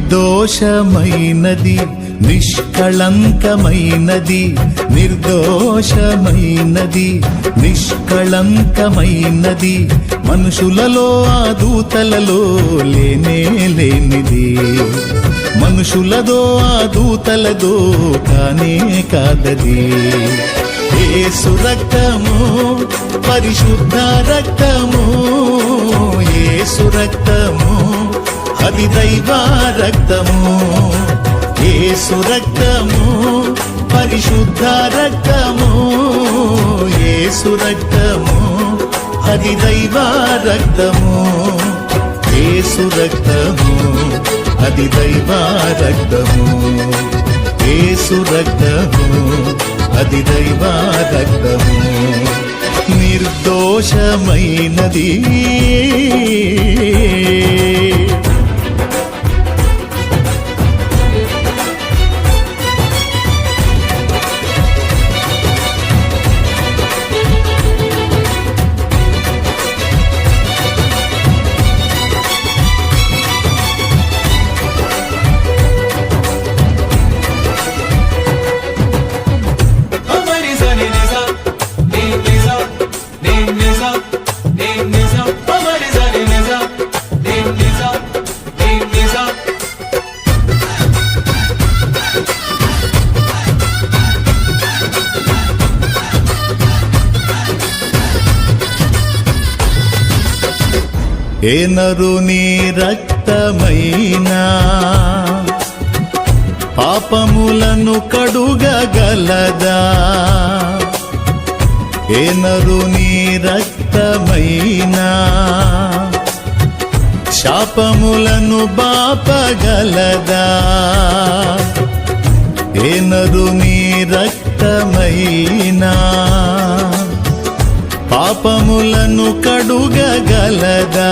నిర్దోషమైనది నిష్కళంకమైనది, నిర్దోషమైనది నిష్కళంకమైనది, మనుషులలో ఆ దూతలలో లేనే లేనిది, మనుషులదో ఆ దూతలదో కానే కాదది. యేసు రక్తము పరిశుద్ధ రక్తము, యేసు రక్తము అది దైవ రక్తము, యేసు రక్తము పరిశుద్ధ రక్తము, యేసు రక్తము అది దైవ రక్తము, యేసు రక్తము అది దైవ రక్తము, యేసు రక్తము అది దైవ రక్తము, నిర్దోషమైనది. ఏ నరుని రక్తమైనా పాపములను కడుగగలదా, ఏ నరుని రక్తమైనా శాపములను బాపగలదా, ఏ నరుని రక్తమైనా పాపములను కడుగగలదా,